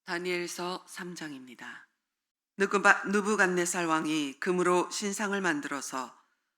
다니엘서 3장입니다. 느부갓네살 왕이 금으로 신상을 만들어서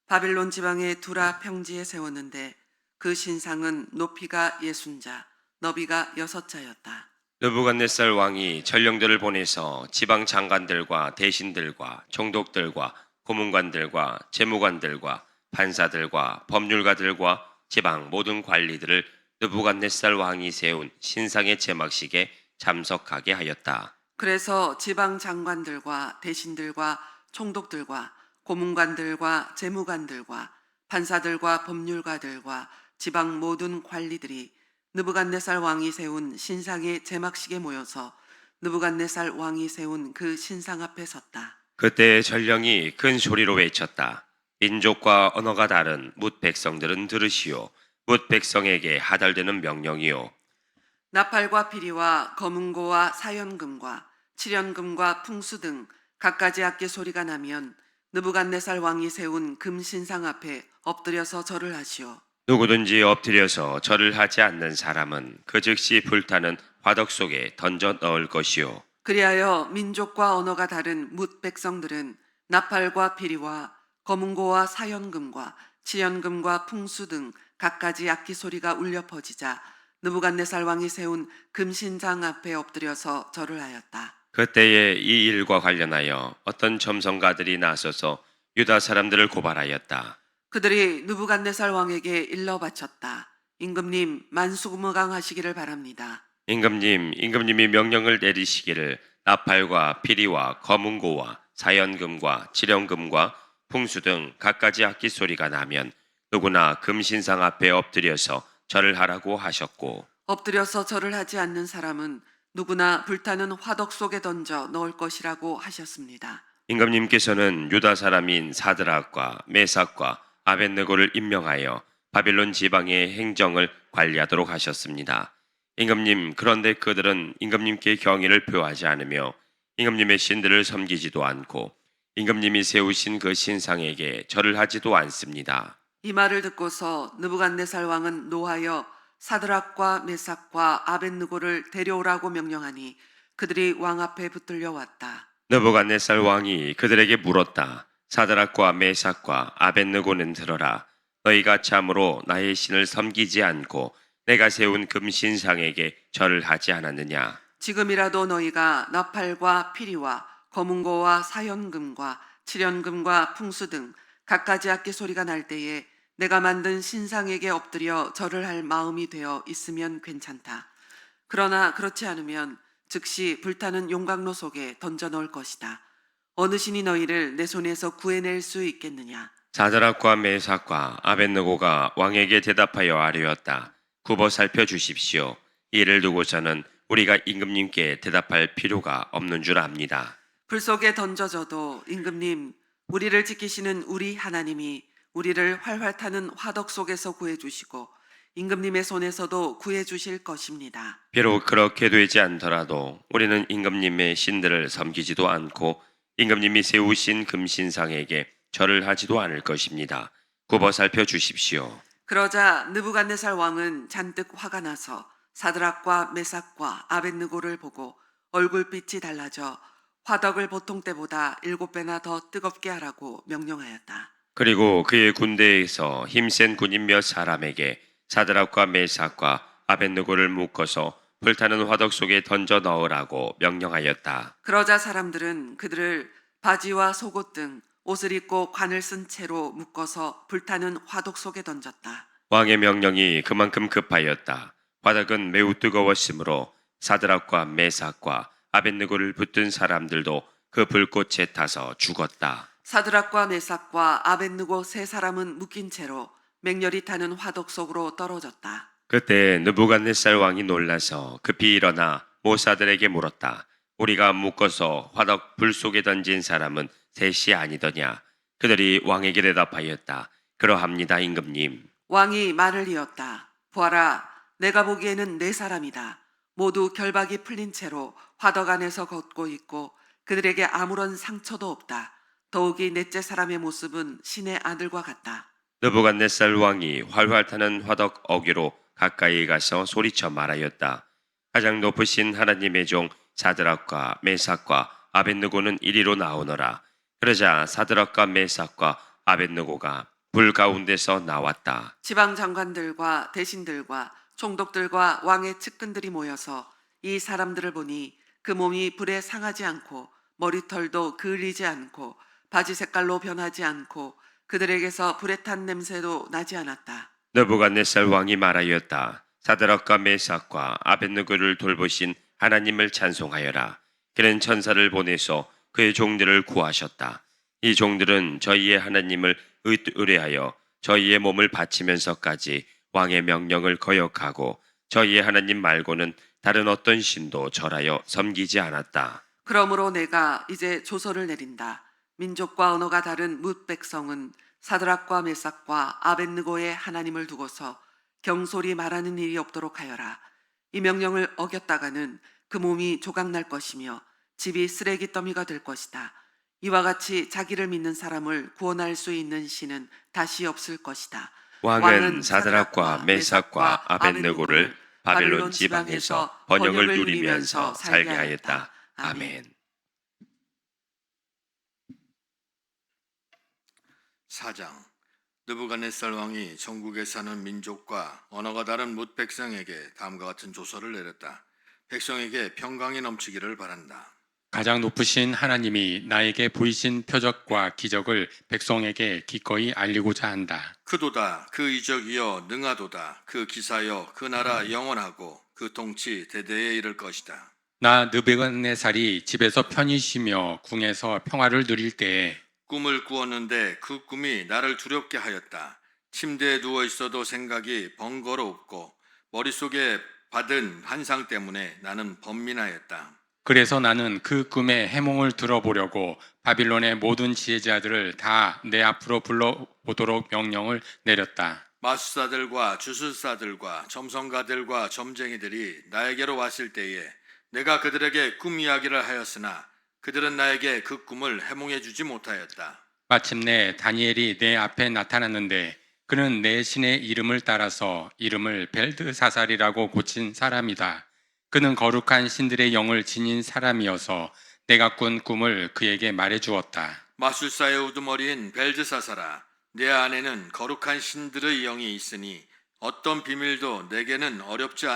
바빌론 지방의 두라 평지에 세웠는데 그 신상은 높이가 60자, 너비가 6자였다. 느부갓네살 왕이 전령들을 보내서 지방 장관들과 대신들과 총독들과 고문관들과 재무관들과 판사들과 법률가들과 지방 모든 관리들을 느부갓네살 왕이 세운 신상의 제막식에 참석하게 하였다. 그래서 지방 장관들과 대신들과 총독들과 고문관들과 재무관들과 판사들과 법률가들과 지방 모든 관리들이 느부갓네살 왕이 세운 신상의 제막식에 모여서 느부갓네살 왕이 세운 그 신상 앞에 섰다. 그때 전령이 큰 소리로 외쳤다. 민족과 언어가 다른 뭇 백성들은 들으시오. 뭇 백성에게 하달되는 명령이요. 나팔과 피리와 검은고와 사연금과 칠연금과 풍수 등 갖가지 악기 소리가 나면 느부갓네살 왕이 세운 금신상 앞에 엎드려서 절을 하시오. 누구든지 엎드려서 절을 하지 않는 사람은 그 즉시 불타는 화덕 속에 던져 넣을 것이요. 그리하여 민족과 언어가 다른 뭇 백성들은 나팔과 피리와 검은고와 사연금과 칠연금과 풍수 등 갖가지 악기 소리가 울려 퍼지자 느부갓네살 왕이 세운 금신상 앞에 엎드려서 절을 하였다. 그때에 이 일과 관련하여 어떤 점성가들이 나서서 유다 사람들을 고발하였다. 그들이 느부갓네살 왕에게 일러 바쳤다. 임금님 만수무강하시기를 바랍니다. 임금님이 명령을 내리시기를 나팔과 피리와 검은고와 사연금과 칠연금과 풍수 등 갖가지 악기 소리가 나면 누구나 금신상 앞에 엎드려서 절을 하라고 하셨고, 엎드려서 절을 하지 않는 사람은 누구나 불타는 화덕 속에 던져 넣을 것이라고 하셨습니다. 임금님께서는 유다 사람인 사드락과 메삭과 아벳느고를 임명하여 바빌론 지방의 행정을 관리하도록 하셨습니다. 임금님, 그런데 그들은 임금님께 경의를 표하지 않으며 임금님의 신들을 섬기지도 않고 임금님이 세우신 그 신상에게 절을 하지도 않습니다. 이 말을 듣고서 느부갓네살 왕은 노하여 사드락과 메삭과 아벳느고를 데려오라고 명령하니 그들이 왕 앞에 붙들려 왔다. 느부갓네살 왕이 그들에게 물었다. 사드락과 메삭과 아벳느고는 들어라. 너희가 참으로 나의 신을 섬기지 않고 내가 세운 금신상에게 절을 하지 않았느냐? 지금이라도 너희가 나팔과 피리와 검은고와 사연금과 칠연금과 풍수 등 갖가지 악기 소리가 날 때에 내가 만든 신상에게 엎드려 절을 할 마음이 되어 있으면 괜찮다. 그러나 그렇지 않으면 즉시 불타는 용광로 속에 던져 넣을 것이다. 어느 신이 너희를 내 손에서 구해낼 수 있겠느냐? 사드락과 메삭과 아벳느고가 왕에게 대답하여 아뢰었다. 굽어 살펴 주십시오. 이를 두고서는 우리가 임금님께 대답할 필요가 없는 줄 압니다. 불 속에 던져져도 임금님, 우리를 지키시는 우리 하나님이 우리를 활활 타는 화덕 속에서 구해주시고 임금님의 손에서도 구해주실 것입니다. 비록 그렇게 되지 않더라도 우리는 임금님의 신들을 섬기지도 않고 임금님이 세우신 금신상에게 절을 하지도 않을 것입니다. 굽어 살펴 주십시오. 그러자 느부갓네살 왕은 잔뜩 화가 나서 사드락과 메삭과 아벳느고를 보고 얼굴빛이 달라져 화덕을 보통 때보다 7배나 더 뜨겁게 하라고 명령하였다. 그리고 그의 군대에서 힘센 군인 몇 사람에게 사드락과 메삭과 아벳느고를 묶어서 불타는 화덕 속에 던져 넣으라고 명령하였다. 그러자 사람들은 그들을 바지와 속옷 등 옷을 입고 관을 쓴 채로 묶어서 불타는 화덕 속에 던졌다. 왕의 명령이 그만큼 급하였다. 화덕은 매우 뜨거웠으므로 사드락과 메삭과 아벳느고를 붙든 사람들도 그 불꽃에 타서 죽었다. 사드락과 메삭과 아벳느고 세 사람은 묶인 채로 맹렬히 타는 화덕 속으로 떨어졌다. 그때 느부갓네살 왕이 놀라서 급히 일어나 모사들에게 물었다. 우리가 묶어서 화덕 불 속에 던진 사람은 셋이 아니더냐? 그들이 왕에게 대답하였다. 그러합니다, 임금님. 왕이 말을 이었다. 보아라, 내가 보기에는 네 사람이다. 모두 결박이 풀린 채로 화덕 안에서 걷고 있고 그들에게 아무런 상처도 없다. 더욱이 넷째 사람의 모습은 신의 아들과 같다. 느부갓네살 왕이 활활 타는 화덕 어귀로 가까이 가서 소리쳐 말하였다. 가장 높으신 하나님의 종 사드락과 메삭과 아벳느고는 이리로 나오너라. 그러자 사드락과 메삭과 아벳느고가 불 가운데서 나왔다. 지방 장관들과 대신들과 총독들과 왕의 측근들이 모여서 이 사람들을 보니 그 몸이 불에 상하지 않고 머리털도 그을리지 않고 바지 색깔로 변하지 않고 그들에게서 불에 탄 냄새도 나지 않았다. 느부갓네살 왕이 말하였다. 사드락과 메삭과 아벳느고를 돌보신 하나님을 찬송하여라. 그는 천사를 보내서 그의 종들을 구하셨다. 이 종들은 저희의 하나님을 의뢰하여 저희의 몸을 바치면서까지 왕의 명령을 거역하고 저희의 하나님 말고는 다른 어떤 신도 절하여 섬기지 않았다. 그러므로 내가 이제 조서를 내린다. 민족과 언어가 다른 뭇 백성은 사드락과 메삭과 아벳느고의 하나님을 두고서 경솔히 말하는 일이 없도록 하여라. 이 명령을 어겼다가는 그 몸이 조각날 것이며 집이 쓰레기 더미가 될 것이다. 이와 같이 자기를 믿는 사람을 구원할 수 있는 신은 다시 없을 것이다. 왕은 사드락과 메삭과 아벳느고를 바벨론 지방에서 번영을 누리면서 살게 하였다. 아멘. 4장. 느부갓네살 왕이 전국에 사는 민족과 언어가 다른 뭇 백성에게 다음과 같은 조서를 내렸다. 백성에게 평강이 넘치기를 바란다. 가장 높으신 하나님이 나에게 보이신 표적과 기적을 백성에게 기꺼이 알리고자 한다. 크도다 그 이적이여 능하도다 그 기사여 그 나라 영원하고 그 통치 대대에 이를 것이다. 나 느부갓네살이 집에서 편히 쉬며 궁에서 평화를 누릴 때에 꿈을 꾸었는데 그 꿈이 나를 두렵게 하였다. 침대에 누워 있어도 생각이 번거롭고 머릿속에 받은 환상 때문에 나는 번민하였다. 그래서 나는 그 꿈의 해몽을 들어보려고 바빌론의 모든 지혜자들을 다 내 앞으로 불러보도록 명령을 내렸다. 마술사들과 주술사들과 점성가들과 점쟁이들이 나에게로 왔을 때에 내가 그들에게 꿈 이야기를 하였으나 그들은 나에게 그 꿈을 해몽해 주지 못하였다. 마침내 다니엘이 내 앞에 나타났는데 그는 내 신의 이름을 따라서 이름을 벨드사살이라고 고친 사람이다. 그는 거룩한 신들의 영을 지닌 사람이어서 내가 꾼 꿈을 그에게 말해 주었다. 마술사의 우두머리인 벨드사살아, 내 안에는 거룩한 신들의 영이 있으니 어떤 비밀도 내게는 어렵지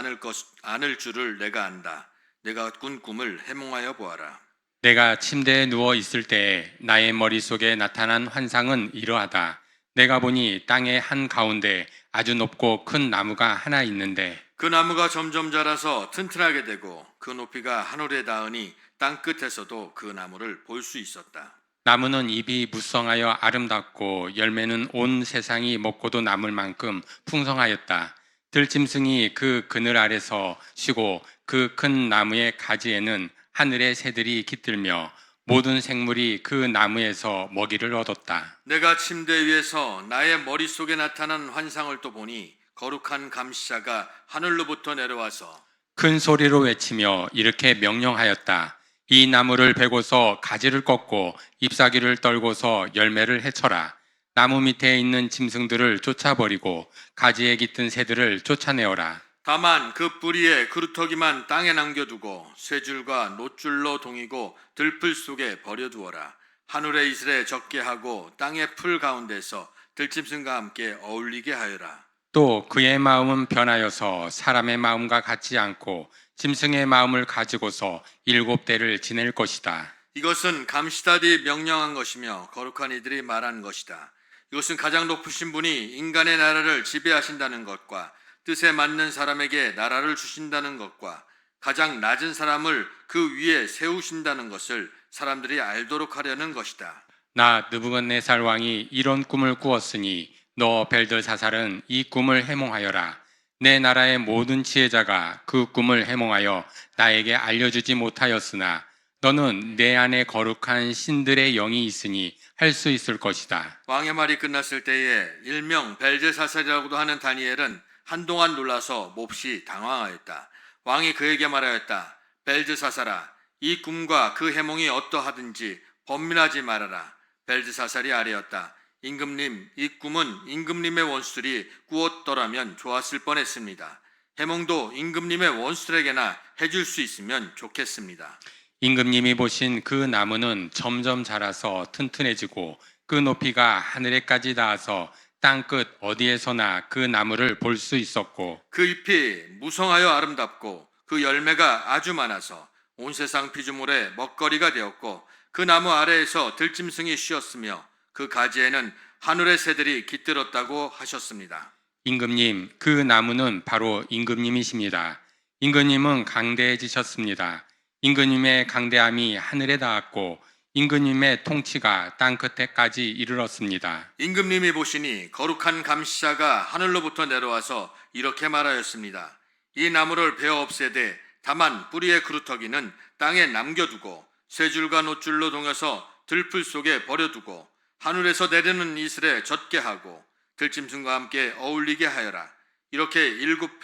않을 줄을 내가 안다. 내가 꾼 꿈을 해몽하여 보아라. 내가 침대에 누워 있을 때에 나의 머릿속에 나타난 환상은 이러하다. 내가 보니 땅의 한가운데 아주 높고 큰 나무가 하나 있는데 그 나무가 점점 자라서 튼튼하게 되고 그 높이가 하늘에 닿으니 땅 끝에서도 그 나무를 볼 수 있었다. 나무는 잎이 무성하여 아름답고 열매는 온 세상이 먹고도 남을 만큼 풍성하였다. 들짐승이 그 그늘 아래서 쉬고 그 큰 나무의 가지에는 하늘의 새들이 깃들며 모든 생물이 그 나무에서 먹이를 얻었다. 내가 침대 위에서 나의 머릿속에 나타난 환상을 또 보니 거룩한 감시자가 하늘로부터 내려와서 큰 소리로 외치며 이렇게 명령하였다. 이 나무를 베고서 가지를 꺾고 잎사귀를 떨고서 열매를 해쳐라. 나무 밑에 있는 짐승들을 쫓아버리고 가지에 깃든 새들을 쫓아내어라. 다만 그 뿌리에 그루터기만 땅에 남겨두고 쇠줄과 노줄로 동이고 들풀 속에 버려두어라. 하늘의 이슬에 적게 하고 땅의 풀 가운데서 들짐승과 함께 어울리게 하여라. 또 그의 마음은 변하여서 사람의 마음과 같지 않고 짐승의 마음을 가지고서 7대를 지낼 것이다. 이것은 감시단이 명령한 것이며 거룩한 이들이 말한 것이다. 이것은 가장 높으신 분이 인간의 나라를 지배하신다는 것과 뜻에 맞는 사람에게 나라를 주신다는 것과 가장 낮은 사람을 그 위에 세우신다는 것을 사람들이 알도록 하려는 것이다. 나 느부갓네살 왕이 이런 꿈을 꾸었으니 너 벨드사살은 이 꿈을 해몽하여라. 내 나라의 모든 지혜자가 그 꿈을 해몽하여 나에게 알려주지 못하였으나 너는 내 안에 거룩한 신들의 영이 있으니 할 수 있을 것이다. 왕의 말이 끝났을 때에 일명 벨제사살이라고도 하는 다니엘은 한동안 놀라서 몹시 당황하였다. 왕이 그에게 말하였다. 벨드사살아, 이 꿈과 그 해몽이 어떠하든지 번민하지 말아라. 벨드사살이 아뢰었다. 임금님, 이 꿈은 임금님의 원수들이 꾸었더라면 좋았을 뻔했습니다. 해몽도 임금님의 원수들에게나 해줄 수 있으면 좋겠습니다. 임금님이 보신 그 나무는 점점 자라서 튼튼해지고 그 높이가 하늘에까지 닿아서 땅끝 어디에서나 그 나무를 볼 수 있었고 그 잎이 무성하여 아름답고 그 열매가 아주 많아서 온 세상 피조물의 먹거리가 되었고 그 나무 아래에서 들짐승이 쉬었으며 그 가지에는 하늘의 새들이 깃들었다고 하셨습니다. 임금님, 그 나무는 바로 임금님이십니다. 임금님은 강대해지셨습니다. 임금님의 강대함이 하늘에 닿았고 임금님의 통치가 땅끝에까지 이르렀습니다. 임금님이 보시니 거룩한 감시자가 하늘로부터 내려와서 이렇게 말하였습니다. 이 나무를 베어 없애되 다만 뿌리의 그루터기는 땅에 남겨두고 쇠 줄과 노줄로 동여서 들풀 속에 버려두고 하늘에서 내리는 이슬에 젖게 하고 들짐승과 함께 어울리게 하여라. 이렇게 일곱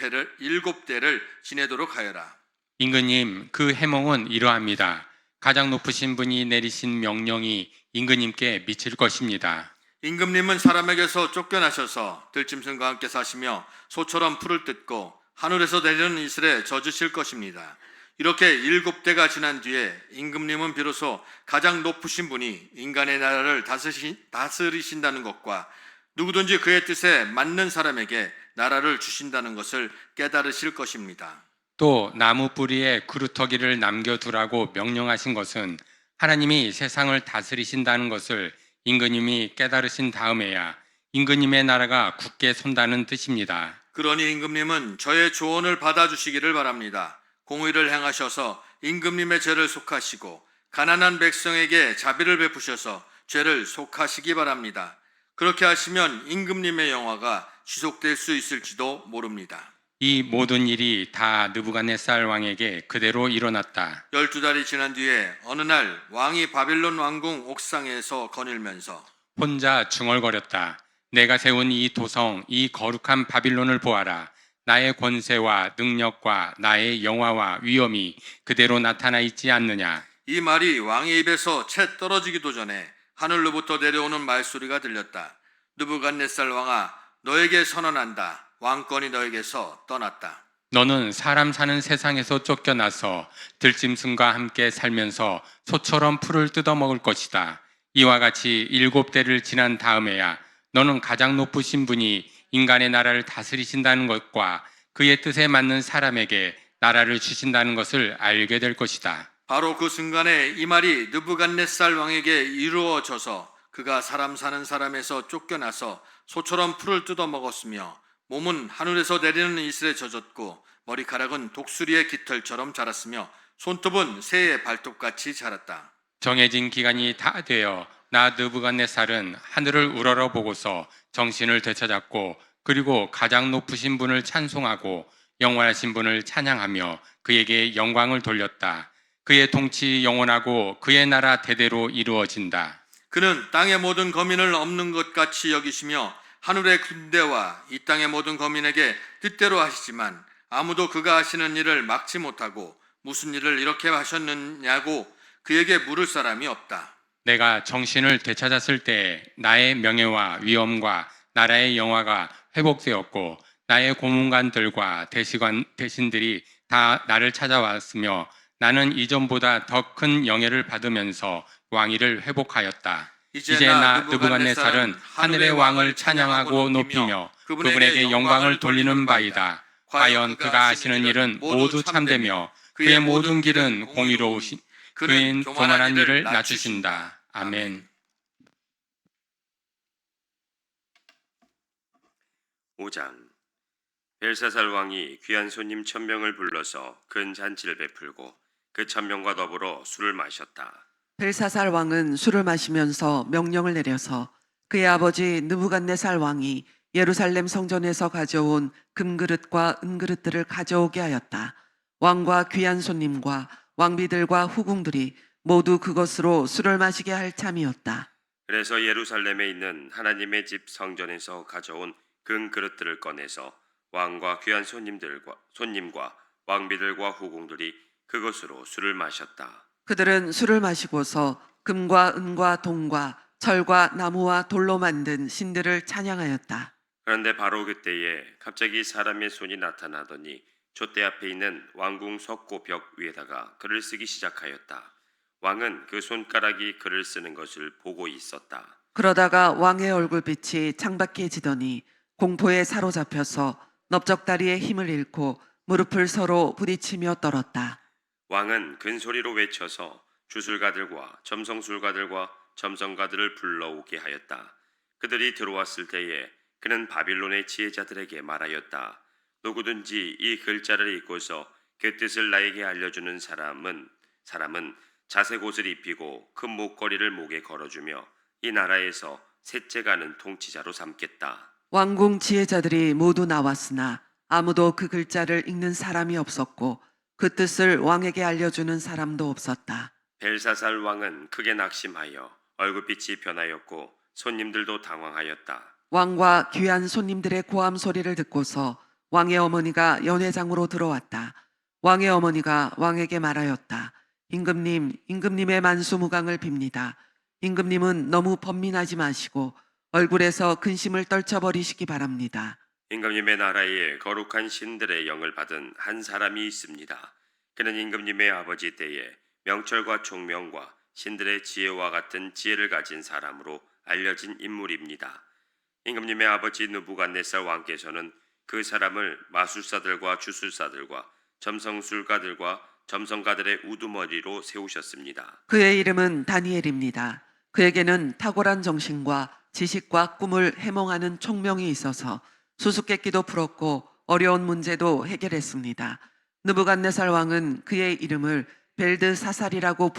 대를 지내도록 하여라. 임금님, 그 해몽은 이러합니다. 가장 높으신 분이 내리신 명령이 임금님께 미칠 것입니다. 임금님은 사람에게서 쫓겨나셔서 들짐승과 함께 사시며 소처럼 풀을 뜯고 하늘에서 내리는 이슬에 젖으실 것입니다. 이렇게 일곱 대가 지난 뒤에 임금님은 비로소 가장 높으신 분이 인간의 나라를 다스리신다는 것과 누구든지 그의 뜻에 맞는 사람에게 나라를 주신다는 것을 깨달으실 것입니다. 또 나무 뿌리에 그루터기를 남겨두라고 명령하신 것은 하나님이 세상을 다스리신다는 것을 임금님이 깨달으신 다음에야 임금님의 나라가 굳게 선다는 뜻입니다. 그러니 임금님은 저의 조언을 받아주시기를 바랍니다. 공의를 행하셔서 임금님의 죄를 속하시고 가난한 백성에게 자비를 베푸셔서 죄를 속하시기 바랍니다. 그렇게 하시면 임금님의 영화가 지속될 수 있을지도 모릅니다. 이 모든 일이 다 느부갓네살 왕에게 그대로 일어났다. 12달이 지난 뒤에 어느 날 왕이 바빌론 왕궁 옥상에서 거닐면서 혼자 중얼거렸다. 내가 세운 이 도성, 이 거룩한 바빌론을 보아라. 나의 권세와 능력과 나의 영화와 위엄이 그대로 나타나 있지 않느냐. 이 말이 왕의 입에서 채 떨어지기도 전에 하늘로부터 내려오는 말소리가 들렸다. 느부갓네살 왕아, 너에게 선언한다. 왕권이 너에게서 떠났다. 너는 사람 사는 세상에서 쫓겨나서 들짐승과 함께 살면서 소처럼 풀을 뜯어먹을 것이다. 이와 같이 7대를 지난 다음에야 너는 가장 높으신 분이 인간의 나라를 다스리신다는 것과 그의 뜻에 맞는 사람에게 나라를 주신다는 것을 알게 될 것이다. 바로 그 순간에 이 말이 느부갓네살 왕에게 이루어져서 그가 사람 사는 사람에서 쫓겨나서 소처럼 풀을 뜯어먹었으며 몸은 하늘에서 내리는 이슬에 젖었고 머리카락은 독수리의 깃털처럼 자랐으며 손톱은 새의 발톱같이 자랐다. 정해진 기간이 다 되어 나 느부갓네살은 하늘을 우러러 보고서 정신을 되찾았고 그리고 가장 높으신 분을 찬송하고 영원하신 분을 찬양하며 그에게 영광을 돌렸다. 그의 통치 영원하고 그의 나라 대대로 이루어진다. 그는 땅의 모든 거민을 없는 것 같이 여기시며 하늘의 군대와 이 땅의 모든 거민에게 뜻대로 하시지만 아무도 그가 하시는 일을 막지 못하고 무슨 일을 이렇게 하셨느냐고 그에게 물을 사람이 없다. 내가 정신을 되찾았을 때 나의 명예와 위엄과 나라의 영화가 회복되었고 나의 고문관들과 대신들이 다 나를 찾아왔으며 나는 이전보다 더 큰 영예를 받으면서 왕위를 회복하였다. 이제 나 느부갓네살은 하늘의 왕을 찬양하고 높이며 그분에게 영광을 돌리는 바이다. 과연 그가 하시는 일은 모두 참되며 그의 모든 길은 공의로우신 그의 교만한 일을 낮추신다. 아멘. 5장 벨사살 왕이 귀한 손님 1000명을 불러서 큰 잔치를 베풀고 그 1000명과 더불어 술을 마셨다. 벨사살 왕은 술을 마시면서 명령을 내려서 그의 아버지 느부갓네살 왕이 예루살렘 성전에서 가져온 금그릇과 은그릇들을 가져오게 하였다. 왕과 귀한 손님과 왕비들과 후궁들이 모두 그것으로 술을 마시게 할 참이었다. 그래서 예루살렘에 있는 하나님의 집 성전에서 가져온 금그릇들을 꺼내서 왕과 귀한 손님과 왕비들과 후궁들이 그것으로 술을 마셨다. 그들은 술을 마시고서 금과 은과 동과 철과 나무와 돌로 만든 신들을 찬양하였다. 그런데 바로 그때에 갑자기 사람의 손이 나타나더니 촛대 앞에 있는 왕궁 석고 벽 위에다가 글을 쓰기 시작하였다. 왕은 그 손가락이 글을 쓰는 것을 보고 있었다. 그러다가 왕의 얼굴빛이 창박해지더니 공포에 사로잡혀서 넓적다리의 힘을 잃고 무릎을 서로 부딪히며 떨었다. 왕은 큰 소리로 외쳐서 주술가들과 점성술가들과 점성가들을 불러오게 하였다. 그들이 들어왔을 때에 그는 바빌론의 지혜자들에게 말하였다. 누구든지 이 글자를 읽고서 그 뜻을 나에게 알려주는 사람은 자색 옷을 입히고 큰 목걸이를 목에 걸어주며 이 나라에서 셋째 가는 통치자로 삼겠다. 왕궁 지혜자들이 모두 나왔으나 아무도 그 글자를 읽는 사람이 없었고 그 뜻을 왕에게 알려주는 사람도 없었다. 벨사살 왕은 크게 낙심하여 얼굴빛이 변하였고 손님들도 당황하였다. 왕과 귀한 손님들의 고함 소리를 듣고서 왕의 어머니가 연회장으로 들어왔다. 왕의 어머니가 왕에게 말하였다. 임금님의 만수무강을 빕니다. 임금님은 너무 번민하지 마시고 얼굴에서 근심을 떨쳐버리시기 바랍니다. 임금님의 나라에 거룩한 신들의 영을 받은 한 사람이 있습니다. 그는 임금님의 아버지 때에 명철과 총명과 신들의 지혜와 같은 지혜를 가진 사람으로 알려진 인물입니다. 임금님의 아버지 느부갓네살 왕께서는 그 사람을 마술사들과 주술사들과 점성술가들과 점성가들의 우두머리로 세우셨습니다. 그의 이름은 다니엘입니다. 그에게는 탁월한 정신과 지식과 꿈을 해몽하는 총명이 있어서 수수께끼도 풀었고 어려운 문제도 해결했습니다. 느부갓네살 왕은 그의 이름을 벨드사살이라고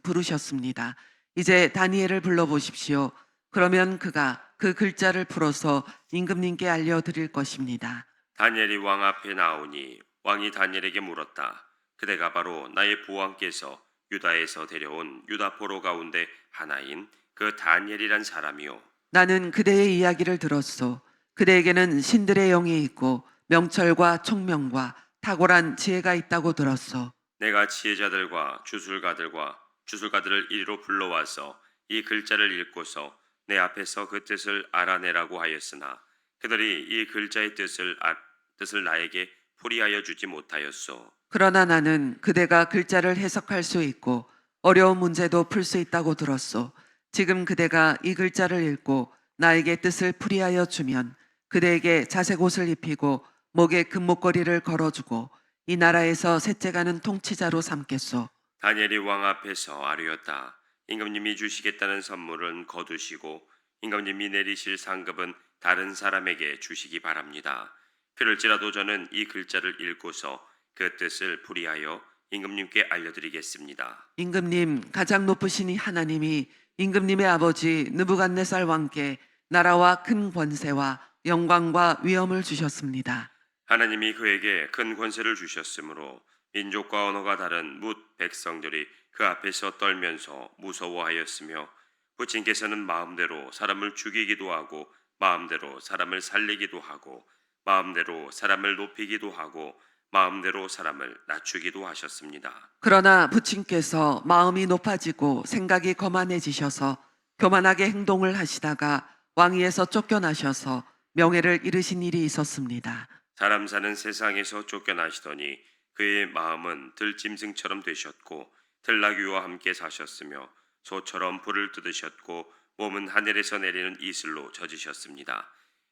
부르셨습니다. 이제 다니엘을 불러보십시오. 그러면 그가 그 글자를 풀어서 임금님께 알려드릴 것입니다. 다니엘이 왕 앞에 나오니 왕이 다니엘에게 물었다. 그대가 바로 나의 부왕께서 유다에서 데려온 유다포로 가운데 하나인 그 다니엘이란 사람이요. 나는 그대의 이야기를 들었소. 그대에게는 신들의 영이 있고 명철과 총명과 탁월한 지혜가 있다고 들었소. 내가 지혜자들과 주술가들을 이리로 불러와서 이 글자를 읽고서 내 앞에서 그 뜻을 알아내라고 하였으나 그들이 이 글자의 뜻을 나에게 풀이하여 주지 못하였소. 그러나 나는 그대가 글자를 해석할 수 있고 어려운 문제도 풀 수 있다고 들었소. 지금 그대가 이 글자를 읽고 나에게 뜻을 풀이하여 주면 그대에게 자색 옷을 입히고 목에 금목걸이를 걸어주고 이 나라에서 셋째 가는 통치자로 삼겠소. 다니엘이 왕 앞에서 아뢰었다. 임금님이 주시겠다는 선물은 거두시고 임금님이 내리실 상급은 다른 사람에게 주시기 바랍니다. 그럴지라도 저는 이 글자를 읽고서 그 뜻을 풀이하여 임금님께 알려드리겠습니다. 임금님, 가장 높으신 이 하나님이 임금님의 아버지 느부갓네살 왕께 나라와 큰 권세와 영광과 위엄을 주셨습니다. 하나님이 그에게 큰 권세를 주셨으므로 민족과 언어가 다른 뭇 백성들이 그 앞에서 떨면서 무서워하였으며 부친께서는 마음대로 사람을 죽이기도 하고 마음대로 사람을 살리기도 하고 마음대로 사람을 높이기도 하고 마음대로 사람을 낮추기도 하셨습니다. 그러나 부친께서 마음이 높아지고 생각이 거만해지셔서 교만하게 행동을 하시다가 왕위에서 쫓겨나셔서 명예를 잃으신 일이 있었습니다. 사람 사는 세상에서 쫓겨나시더니 그의 마음은 들짐승처럼 되셨고 들나귀와 함께 사셨으며 소처럼 불을 뜯으셨고 몸은 하늘에서 내리는 이슬로 젖으셨습니다.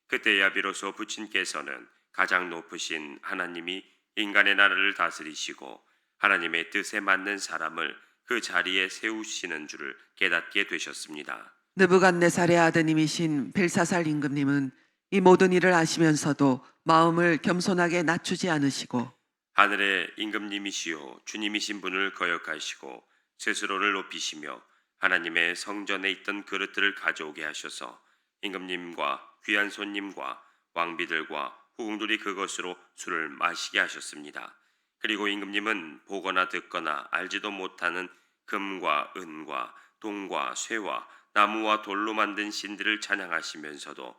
그때야 비로소 부친께서는 가장 높으신 하나님이 인간의 나라를 다스리시고 하나님의 뜻에 맞는 사람을 그 자리에 세우시는 줄을 깨닫게 되셨습니다. 느부갓네살의 아드님이신 벨사살 임금님은 이 모든 일을 아시면서도 마음을 겸손하게 낮추지 않으시고 하늘의 임금님이시요 주님이신 분을 거역하시고 스스로를 높이시며 하나님의 성전에 있던 그릇들을 가져오게 하셔서 임금님과 귀한 손님과 왕비들과 후궁들이 그것으로 술을 마시게 하셨습니다. 그리고 임금님은 보거나 듣거나 알지도 못하는 금과 은과 동과 쇠와 나무와 돌로 만든 신들을 찬양하시면서도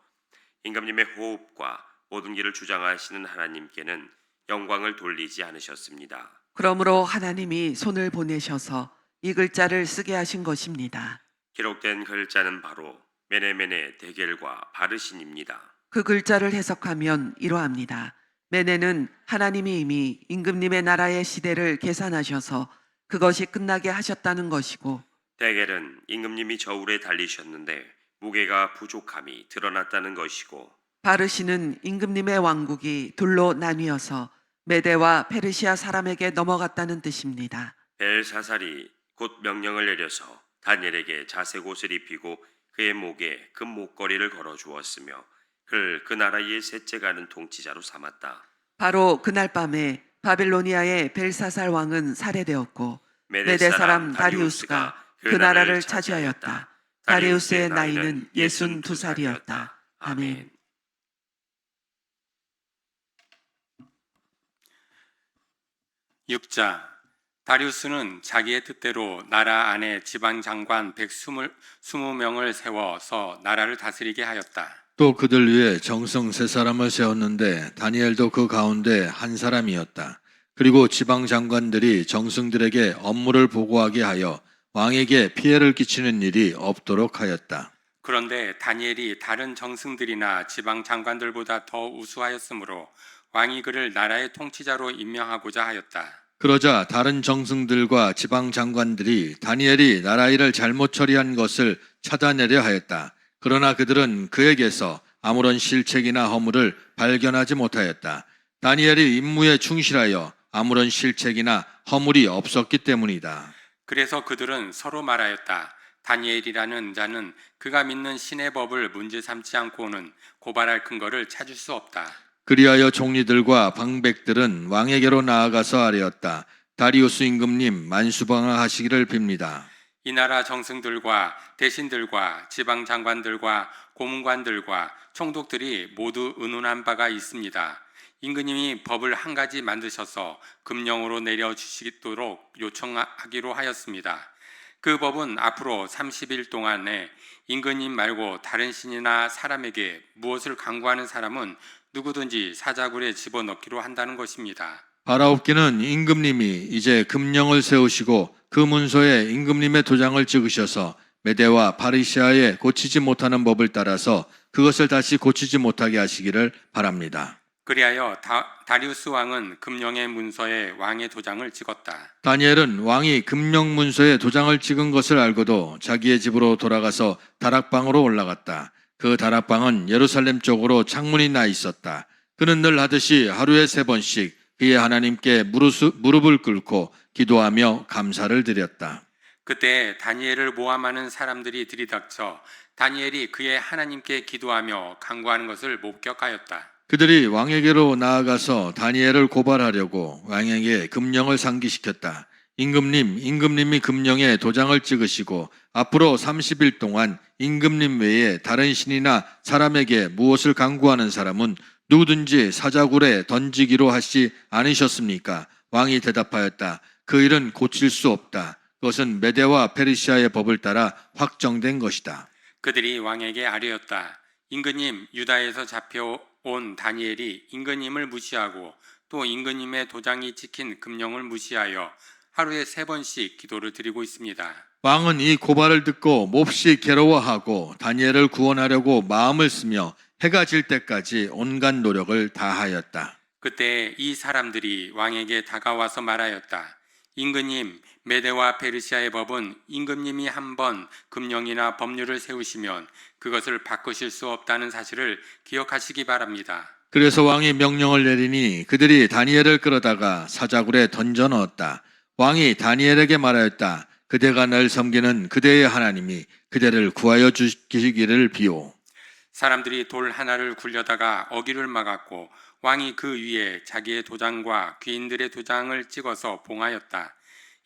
임금님의 호흡과 모든 길을 주장하시는 하나님께는 영광을 돌리지 않으셨습니다. 그러므로 하나님이 손을 보내셔서 이 글자를 쓰게 하신 것입니다. 기록된 글자는 바로 메네메네 데겔과 바르신입니다. 그 글자를 해석하면 이러합니다. 메네는 하나님이 이미 임금님의 나라의 시대를 계산하셔서 그것이 끝나게 하셨다는 것이고, 데겔은 임금님이 저울에 달리셨는데 무게가 부족함이 드러났다는 것이고, 바르시는 임금님의 왕국이 둘로 나뉘어서 메대와 페르시아 사람에게 넘어갔다는 뜻입니다. 벨사살이 곧 명령을 내려서 다니엘에게 자색 옷을 입히고 그의 목에 금 목걸이를 걸어 주었으며 그를 그 나라의 셋째 가는 통치자로 삼았다. 바로 그날 밤에 바빌로니아의 벨사살 왕은 살해되었고 메대 사람 다리우스가 그 나라를 차지하였다. 다리우스의 나이는 62살이었다. 아멘. 육자 다리우스는 자기의 뜻대로 나라 안에 지방 장관 120명을 세워서 나라를 다스리게 하였다. 또 그들 위에 정성 세 사람을 세웠는데 다니엘도 그 가운데 한 사람이었다. 그리고 지방 장관들이 정승들에게 업무를 보고하게 하여 왕에게 피해를 끼치는 일이 없도록 하였다. 그런데 다니엘이 다른 정승들이나 지방 장관들보다 더 우수하였으므로 왕이 그를 나라의 통치자로 임명하고자 하였다. 그러자 다른 정승들과 지방 장관들이 다니엘이 나라 일을 잘못 처리한 것을 찾아내려 하였다. 그러나 그들은 그에게서 아무런 실책이나 허물을 발견하지 못하였다. 다니엘이 임무에 충실하여 아무런 실책이나 허물이 없었기 때문이다. 그래서 그들은 서로 말하였다. 다니엘이라는 자는 그가 믿는 신의 법을 문제 삼지 않고는 고발할 근거를 찾을 수 없다. 그리하여 종리들과 방백들은 왕에게로 나아가서 아뢰었다. 다리우스 임금님 만수방하하시기를 빕니다. 이 나라 정승들과 대신들과 지방 장관들과 고문관들과 총독들이 모두 의논한 바가 있습니다. 임금님이 법을 한 가지 만드셔서 금령으로 내려주시도록 요청하기로 하였습니다. 그 법은 앞으로 30일 동안에 임금님 말고 다른 신이나 사람에게 무엇을 강구하는 사람은 누구든지 사자굴에 집어넣기로 한다는 것입니다. 바라옵기는 임금님이 이제 금령을 세우시고 그 문서에 임금님의 도장을 찍으셔서 메대와 파르시아에 고치지 못하는 법을 따라서 그것을 다시 고치지 못하게 하시기를 바랍니다. 그리하여 다리우스 왕은 금령의 문서에 왕의 도장을 찍었다. 다니엘은 왕이 금령 문서에 도장을 찍은 것을 알고도 자기의 집으로 돌아가서 다락방으로 올라갔다. 그 다락방은 예루살렘 쪽으로 창문이 나 있었다. 그는 늘 하듯이 하루에 3번씩 그의 하나님께 무릎을 꿇고 기도하며 감사를 드렸다. 그때 다니엘을 모함하는 사람들이 들이닥쳐 다니엘이 그의 하나님께 기도하며 간구하는 것을 목격하였다. 그들이 왕에게로 나아가서 다니엘을 고발하려고 왕에게 금령을 상기시켰다. 임금님이 금령에 도장을 찍으시고 앞으로 30일 동안 임금님 외에 다른 신이나 사람에게 무엇을 강구하는 사람은 누구든지 사자굴에 던지기로 하시 않으셨습니까? 왕이 대답하였다. 그 일은 고칠 수 없다. 그것은 메대와 페르시아의 법을 따라 확정된 것이다. 그들이 왕에게 아뢰었다. 임금님, 유다에서 잡혀온 다니엘이 임금님을 무시하고 또 임금님의 도장이 찍힌 금령을 무시하여 하루에 3번씩 기도를 드리고 있습니다. 왕은 이 고발을 듣고 몹시 괴로워하고 다니엘을 구원하려고 마음을 쓰며 해가 질 때까지 온갖 노력을 다하였다. 그때 이 사람들이 왕에게 다가와서 말하였다. 임금님, 메대와 페르시아의 법은 임금님이 한번 금령이나 법률을 세우시면 그것을 바꾸실 수 없다는 사실을 기억하시기 바랍니다. 그래서 왕이 명령을 내리니 그들이 다니엘을 끌어다가 사자굴에 던져 넣었다. 왕이 다니엘에게 말하였다. 그대가 늘 섬기는 그대의 하나님이 그대를 구하여 주시기를 비오. 사람들이 돌 하나를 굴려다가 어기를 막았고 왕이 그 위에 자기의 도장과 귀인들의 도장을 찍어서 봉하였다.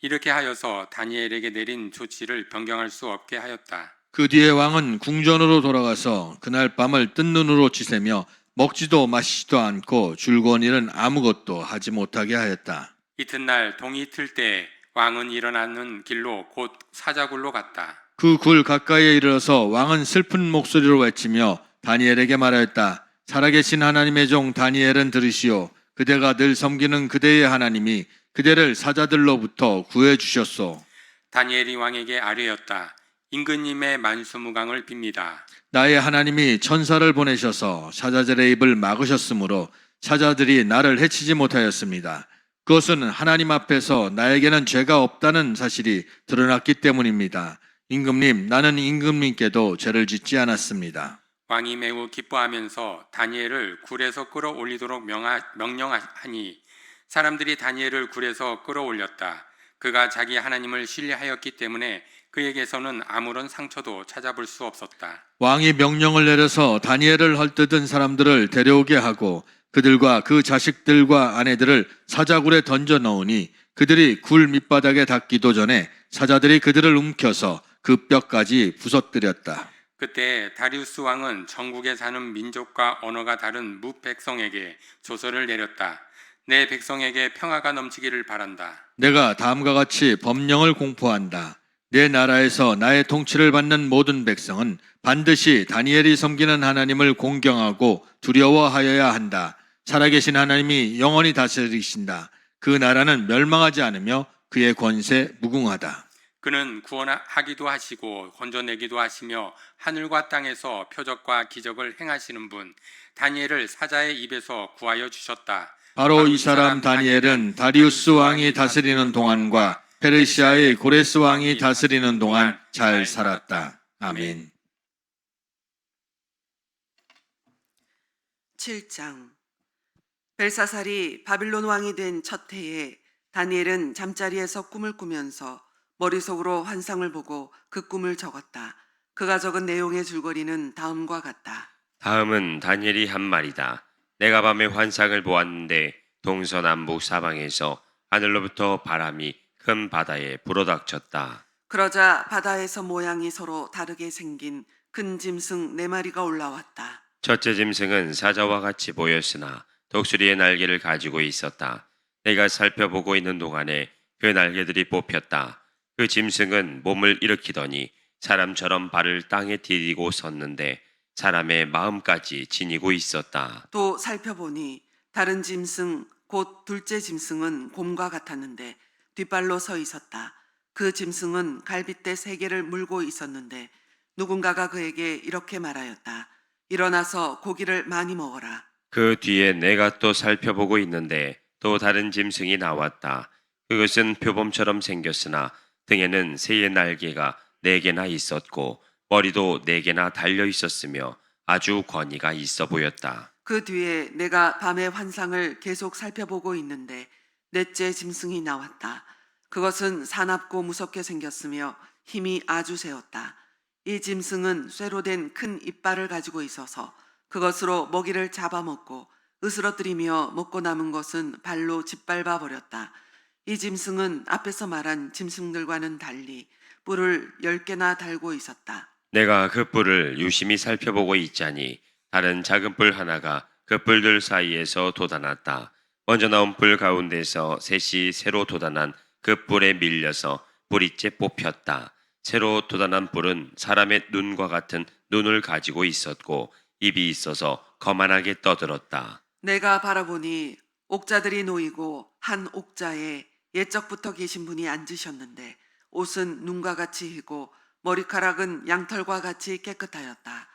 이렇게 하여서 다니엘에게 내린 조치를 변경할 수 없게 하였다. 그 뒤에 왕은 궁전으로 돌아가서 그날 밤을 뜬 눈으로 지새며 먹지도 마시지도 않고 줄거운 일은 아무것도 하지 못하게 하였다. 이튿날 동이 틀 때 왕은 일어나는 길로 곧 사자굴로 갔다. 그 굴 가까이에 이르러서 왕은 슬픈 목소리로 외치며 다니엘에게 말하였다. 살아계신 하나님의 종 다니엘은 들으시오. 그대가 늘 섬기는 그대의 하나님이 그대를 사자들로부터 구해 주셨소. 다니엘이 왕에게 아뢰었다. 임금님의 만수무강을 빕니다. 나의 하나님이 천사를 보내셔서 사자들의 입을 막으셨으므로 사자들이 나를 해치지 못하였습니다. 그것은 하나님 앞에서 나에게는 죄가 없다는 사실이 드러났기 때문입니다. 임금님, 나는 임금님께도 죄를 짓지 않았습니다. 왕이 매우 기뻐하면서 다니엘을 굴에서 끌어올리도록 명령하니 사람들이 다니엘을 굴에서 끌어올렸다. 그가 자기 하나님을 신뢰하였기 때문에 그에게서는 아무런 상처도 찾아볼 수 없었다. 왕이 명령을 내려서 다니엘을 헐뜯은 사람들을 데려오게 하고 그들과 그 자식들과 아내들을 사자굴에 던져 넣으니 그들이 굴 밑바닥에 닿기도 전에 사자들이 그들을 움켜서 그 뼈까지 부서뜨렸다. 그때 다리우스 왕은 전국에 사는 민족과 언어가 다른 무백성에게 조서를 내렸다. 내 백성에게 평화가 넘치기를 바란다. 내가 다음과 같이 법령을 공포한다. 내 나라에서 나의 통치를 받는 모든 백성은 반드시 다니엘이 섬기는 하나님을 공경하고 두려워하여야 한다. 살아계신 하나님이 영원히 다스리신다. 그 나라는 멸망하지 않으며 그의 권세 무궁하다. 그는 구원하기도 하시고 건져내기도 하시며 하늘과 땅에서 표적과 기적을 행하시는 분, 다니엘을 사자의 입에서 구하여 주셨다. 바로 이 사람 다니엘은 다리우스 왕이 다스리는 동안과 페르시아의 고레스 왕이 다스리는 동안 잘 살았다. 아멘. 7장. 벨사살이 바빌론 왕이 된 첫 해에 다니엘은 잠자리에서 꿈을 꾸면서 머릿속으로 환상을 보고 그 꿈을 적었다. 그가 적은 내용의 줄거리는 다음과 같다. 다음은 다니엘이 한 말이다. 내가 밤에 환상을 보았는데 동서남북 사방에서 하늘로부터 바람이 큰 바다에 불어닥쳤다. 그러자 바다에서 모양이 서로 다르게 생긴 큰 짐승 4마리가 올라왔다. 첫째 짐승은 사자와 같이 보였으나 독수리의 날개를 가지고 있었다. 내가 살펴보고 있는 동안에 그 날개들이 뽑혔다. 그 짐승은 몸을 일으키더니 사람처럼 발을 땅에 디디고 섰는데 사람의 마음까지 지니고 있었다. 또 살펴보니 다른 짐승 곧 둘째 짐승은 곰과 같았는데 뒷발로 서 있었다. 그 짐승은 갈빗대 3개를 물고 있었는데 누군가가 그에게 이렇게 말하였다. 일어나서 고기를 많이 먹어라. 그 뒤에 내가 또 살펴보고 있는데 또 다른 짐승이 나왔다. 그것은 표범처럼 생겼으나 등에는 새의 날개가 4개나 있었고 머리도 4개나 달려 있었으며 아주 권위가 있어 보였다. 그 뒤에 내가 밤의 환상을 계속 살펴보고 있는데 넷째 짐승이 나왔다. 그것은 사납고 무섭게 생겼으며 힘이 아주 세었다. 이 짐승은 쇠로 된 큰 이빨을 가지고 있어서 그것으로 먹이를 잡아먹고 으스러뜨리며 먹고 남은 것은 발로 짓밟아 버렸다. 이 짐승은 앞에서 말한 짐승들과는 달리 뿔을 10개나 달고 있었다. 내가 그 뿔을 유심히 살펴보고 있자니 다른 작은 뿔 하나가 그 뿔들 사이에서 돋아났다. 먼저 나온 뿔 가운데서 셋이 새로 돋아난 그 뿔에 밀려서 뿌리째 뽑혔다. 새로 돋아난 뿔은 사람의 눈과 같은 눈을 가지고 있었고 입이 있어서 거만하게 떠들었다. 내가 바라보니 옥자들이 놓이고 한 옥자에 옛적부터 계신 분이 앉으셨는데 옷은 눈과 같이 희고 머리카락은 양털과 같이 깨끗하였다.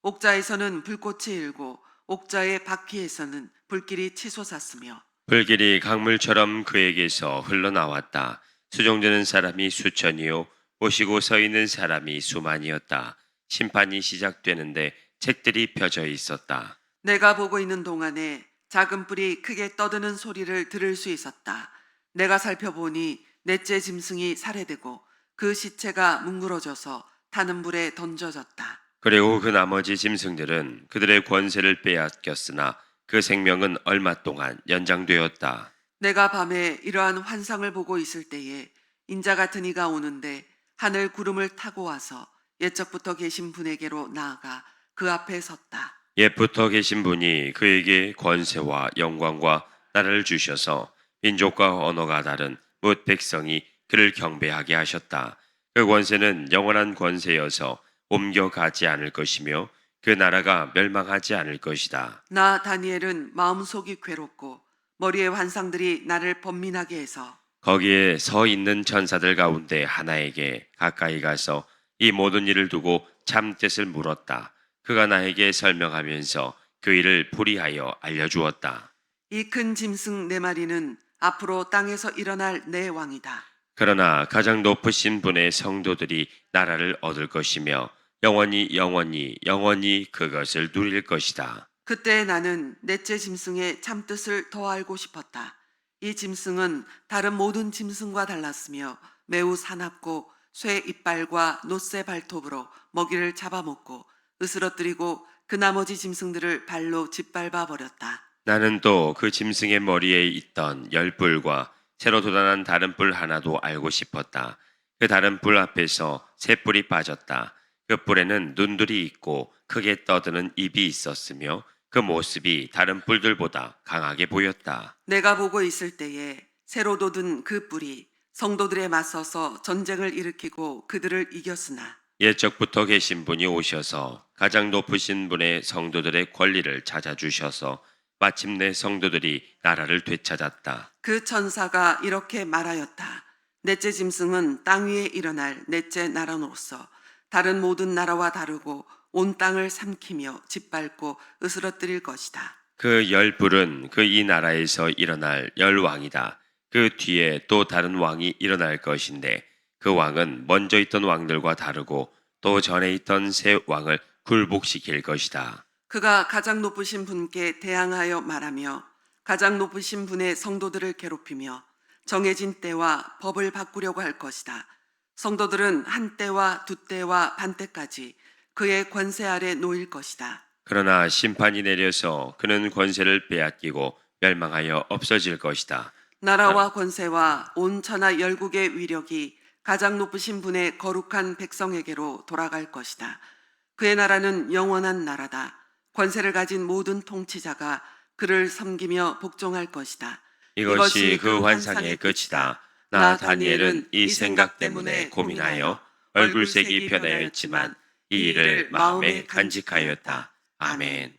옥자에서는 불꽃이 일고 옥자의 바퀴에서는 불길이 치솟았으며 불길이 강물처럼 그에게서 흘러나왔다. 수종드는 사람이 수천이요 모시고 서 있는 사람이 수만이었다. 심판이 시작되는데 책들이 펴져 있었다. 내가 보고 있는 동안에 작은 뿔이 크게 떠드는 소리를 들을 수 있었다. 내가 살펴보니 넷째 짐승이 살해되고 그 시체가 뭉그러져서 타는 불에 던져졌다. 그리고 그 나머지 짐승들은 그들의 권세를 빼앗겼으나 그 생명은 얼마 동안 연장되었다. 내가 밤에 이러한 환상을 보고 있을 때에 인자 같은 이가 오는데 하늘 구름을 타고 와서 옛적부터 계신 분에게로 나아가 그 앞에 섰다. 옛부터 계신 분이 그에게 권세와 영광과 나라를 주셔서 민족과 언어가 다른 뭇 백성이 그를 경배하게 하셨다. 그 권세는 영원한 권세여서 옮겨가지 않을 것이며 그 나라가 멸망하지 않을 것이다. 나 다니엘은 마음속이 괴롭고 머리의 환상들이 나를 번민하게 해서 거기에 서 있는 천사들 가운데 하나에게 가까이 가서 이 모든 일을 두고 참 뜻을 물었다. 그가 나에게 설명하면서 그 일을 풀이하여 알려주었다. 이 큰 짐승 네 마리는 앞으로 땅에서 일어날 내 왕이다. 그러나 가장 높으신 분의 성도들이 나라를 얻을 것이며 영원히 그것을 누릴 것이다. 그때 나는 넷째 짐승의 참뜻을 더 알고 싶었다. 이 짐승은 다른 모든 짐승과 달랐으며 매우 사납고 쇠 이빨과 놋새 발톱으로 먹이를 잡아먹고 으스러뜨리고 그 나머지 짐승들을 발로 짓밟아 버렸다. 나는 또 그 짐승의 머리에 있던 열 뿔과 새로 돋아난 다른 뿔 하나도 알고 싶었다. 그 다른 뿔 앞에서 새 뿔이 빠졌다. 그 뿔에는 눈들이 있고 크게 떠드는 입이 있었으며 그 모습이 다른 뿔들보다 강하게 보였다. 내가 보고 있을 때에 새로 돋은 그 뿔이 성도들에 맞서서 전쟁을 일으키고 그들을 이겼으나 옛적부터 계신 분이 오셔서 가장 높으신 분의 성도들의 권리를 찾아주셔서 마침내 성도들이 나라를 되찾았다. 그 천사가 이렇게 말하였다. 넷째 짐승은 땅 위에 일어날 넷째 나라로서 다른 모든 나라와 다르고 온 땅을 삼키며 짓밟고 으스러뜨릴 것이다. 그 열 뿔은 그 이 나라에서 일어날 열 왕이다. 그 뒤에 또 다른 왕이 일어날 것인데 그 왕은 먼저 있던 왕들과 다르고 또 전에 있던 새 왕을 굴복시킬 것이다. 그가 가장 높으신 분께 대항하여 말하며 가장 높으신 분의 성도들을 괴롭히며 정해진 때와 법을 바꾸려고 할 것이다. 성도들은 한 때와 두 때와 반 때까지 그의 권세 아래 놓일 것이다. 그러나 심판이 내려서 그는 권세를 빼앗기고 멸망하여 없어질 것이다. 나라와 권세와 온 천하 열국의 위력이 가장 높으신 분의 거룩한 백성에게로 돌아갈 것이다. 그의 나라는 영원한 나라다. 권세를 가진 모든 통치자가 그를 섬기며 복종할 것이다. 이것이 그 환상의 끝이다. 나 다니엘은 이 생각 때문에 고민하여 얼굴색이 변하였지만 이 일을 마음에 간직하였다. 아멘.